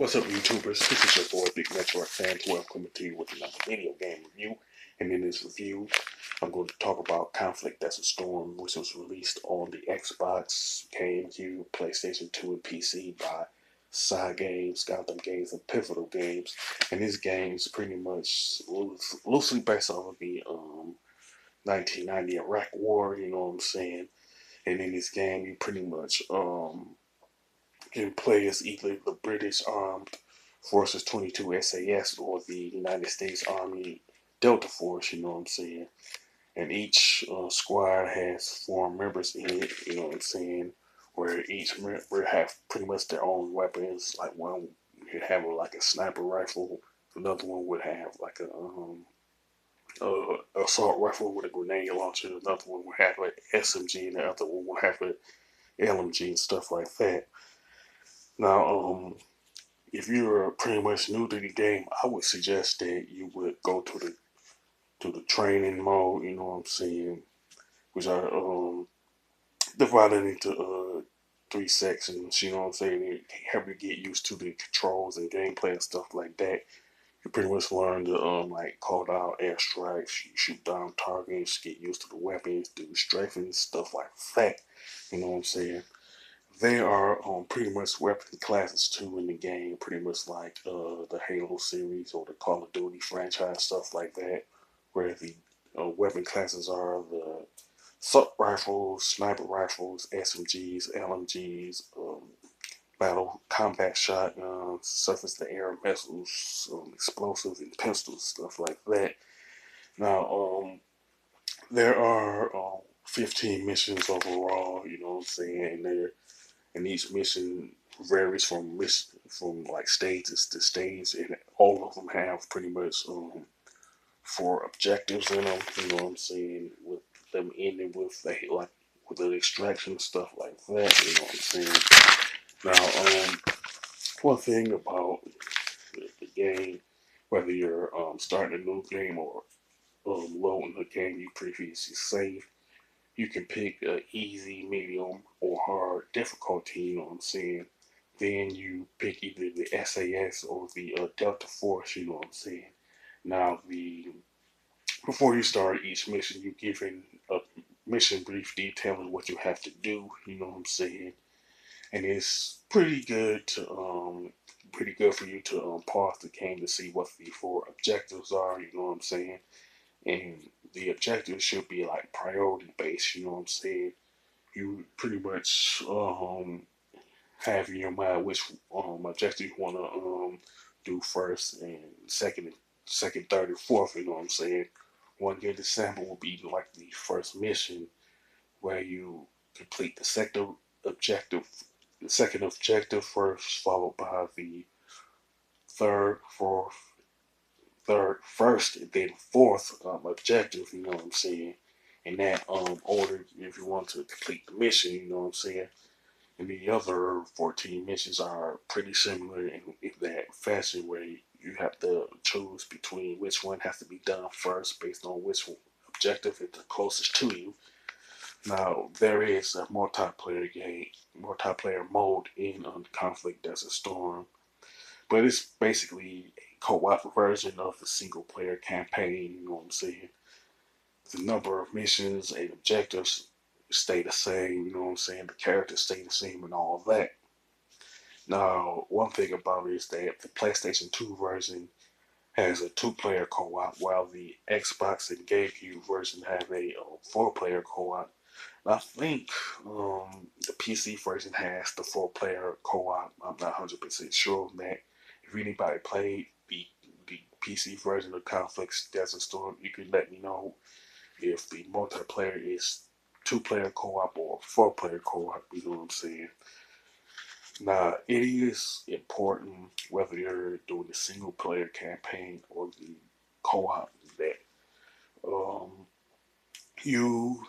What's up, YouTubers? This is your boy, Big Network Fan 12, coming to you with another video game review. And in this review, I'm going to talk about Conflict That's a Storm, which was released on the Xbox, GameCube, PlayStation 2, and PC by Games, Gotham Games, and Pivotal Games. And this game is pretty much loosely based off of the 1990 Iraq War, you know what I'm saying? And in this game, you pretty much can play as either the British Armed Forces 22 SAS or the United States Army Delta Force, you know what I'm saying? And each squad has 4 members in it, you know what I'm saying? Where each member have pretty much their own weapons. Like one would have like a sniper rifle, another one would have like a assault rifle with a grenade launcher, another one would have an SMG, and the other one would have an LMG and stuff like that. Now, if you're pretty much new to the game, I would suggest that you would go to the training mode. You know what I'm saying? Which are divided into 3 sections. You know what I'm saying? It help you get used to the controls and gameplay and stuff like that. You pretty much learn to like call out airstrikes, you shoot down targets, get used to the weapons, do strafing, stuff like that. You know what I'm saying? There are pretty much weapon classes too in the game, pretty much like the Halo series or the Call of Duty franchise, stuff like that, where the weapon classes are the assault rifles, sniper rifles, SMGs, LMGs, battle combat shotguns, surface to air missiles, explosives and pistols, stuff like that. Now, there are 15 missions overall, you know what I'm saying, and each mission varies from like stages to stage, and all of them have pretty much 4 objectives in them. You know what I'm saying? With them ending with like with an extraction stuff like that. You know what I'm saying? Now, one thing about the game, whether you're starting a new game or loading a game you previously saved, you can pick easy, medium, or hard difficulty, you know what I'm saying? Then you pick either the SAS or the Delta Force, you know what I'm saying? Now, before you start each mission, you're given a mission brief detailing what you have to do, you know what I'm saying? And it's pretty good for you to pause the game to see what the 4 objectives are, you know what I'm saying? And the objectives should be like priority based, you know what I'm saying? You pretty much have in your mind which objective you want to do first and second, third, and fourth. You know what I'm saying? One good example would be like the first mission where you complete objective, the second objective first, followed by the third, fourth, first, and then fourth objective. You know what I'm saying? In that order, if you want to complete the mission, you know what I'm saying? And the other 14 missions are pretty similar in that fashion, where you have to choose between which one has to be done first based on which objective is the closest to you. Now, there is a multiplayer mode in Conflict That's a Storm, but it's basically a co-op version of the single player campaign, you know what I'm saying? The number of missions and objectives stay the same, you know what I'm saying? The characters stay the same and all of that. Now, one thing about it is that the PlayStation 2 version has a 2-player co-op, while the Xbox and GameCube version have a 4-player co-op. I think the PC version has the 4-player co-op. I'm not 100% sure on that. If anybody played the PC version of Conflicts Desert Storm, you can let me know if the multiplayer is 2-player co-op or 4-player co-op. You know what I'm saying? Now, it is important whether you're doing the single-player campaign or the co-op that um, you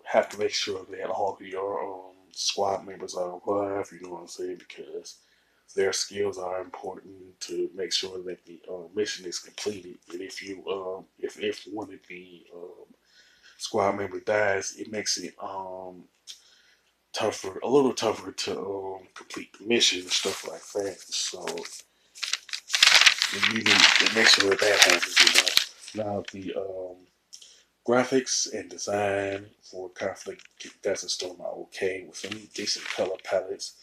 have to make sure that all of your squad members are alive, you know what I'm saying, because their skills are important to make sure that the mission is completed. And if one of the squad member dies, it makes it tougher, a little tougher to complete the mission and stuff like that. So you need to make sure that happens. Now the graphics and design for Conflict Desert Storm are okay with some decent color palettes,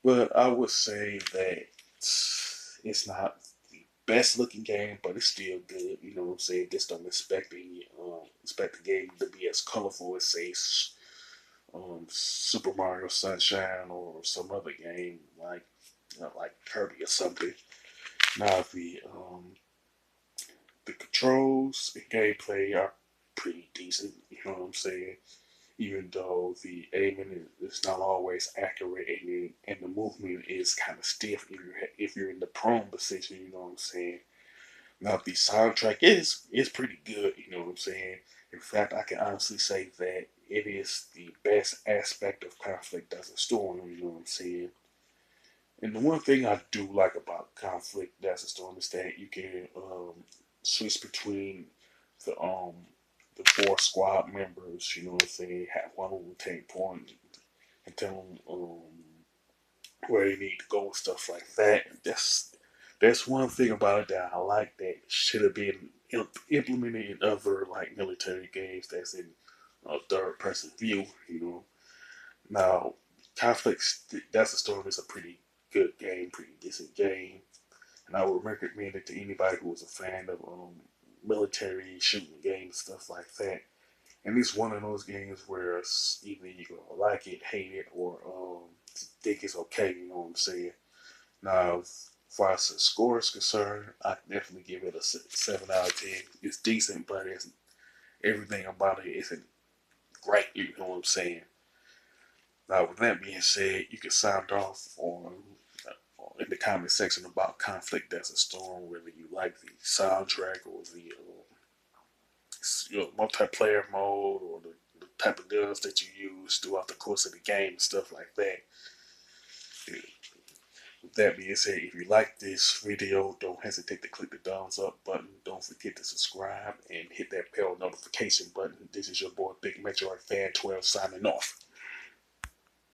but I would say that it's not the best looking game, but it's still good. You know what I'm saying? Just don't expect the game to be as colorful as say Super Mario Sunshine or some other game like like Kirby or something. Now the controls and gameplay are pretty decent. You know what I'm saying? Even though the aiming is not always accurate and the movement is kind of stiff if you're in the prone position. You know what I'm saying? Now the soundtrack is pretty good. You know what I'm saying? In fact, I can honestly say that it is the best aspect of Conflict Desert Storm. You know what I'm saying? And the one thing I do like about Conflict Desert Storm is that you can switch between the um the four squad members. You know what I'm saying? Have one who will take point and tell them where they need to go and stuff like that. That's one thing about it that I like that should have been implemented in other like military games. That's in a third person view. You know. Now, Conflicts Desert Storm is a pretty good game, pretty decent game, and I would recommend it to anybody who is a fan of military shooting games, stuff like that. And it's one of those games where either you're gonna like it, hate it, or think it's okay. You know what I'm saying? Now, as far as the score is concerned, I definitely give it a 7 out of 10. It's decent, but everything about it isn't great. You know what I'm saying? Now, with that being said, you can sound off in the comment section about Conflict Desert Storm, whether you like the soundtrack or the multiplayer mode or the type of guns that you use throughout the course of the game and stuff like that. With that being said, if you like this video, don't hesitate to click the thumbs up button. Don't forget to subscribe and hit that bell notification button. This is your boy Big Metroid Fan 12 signing off.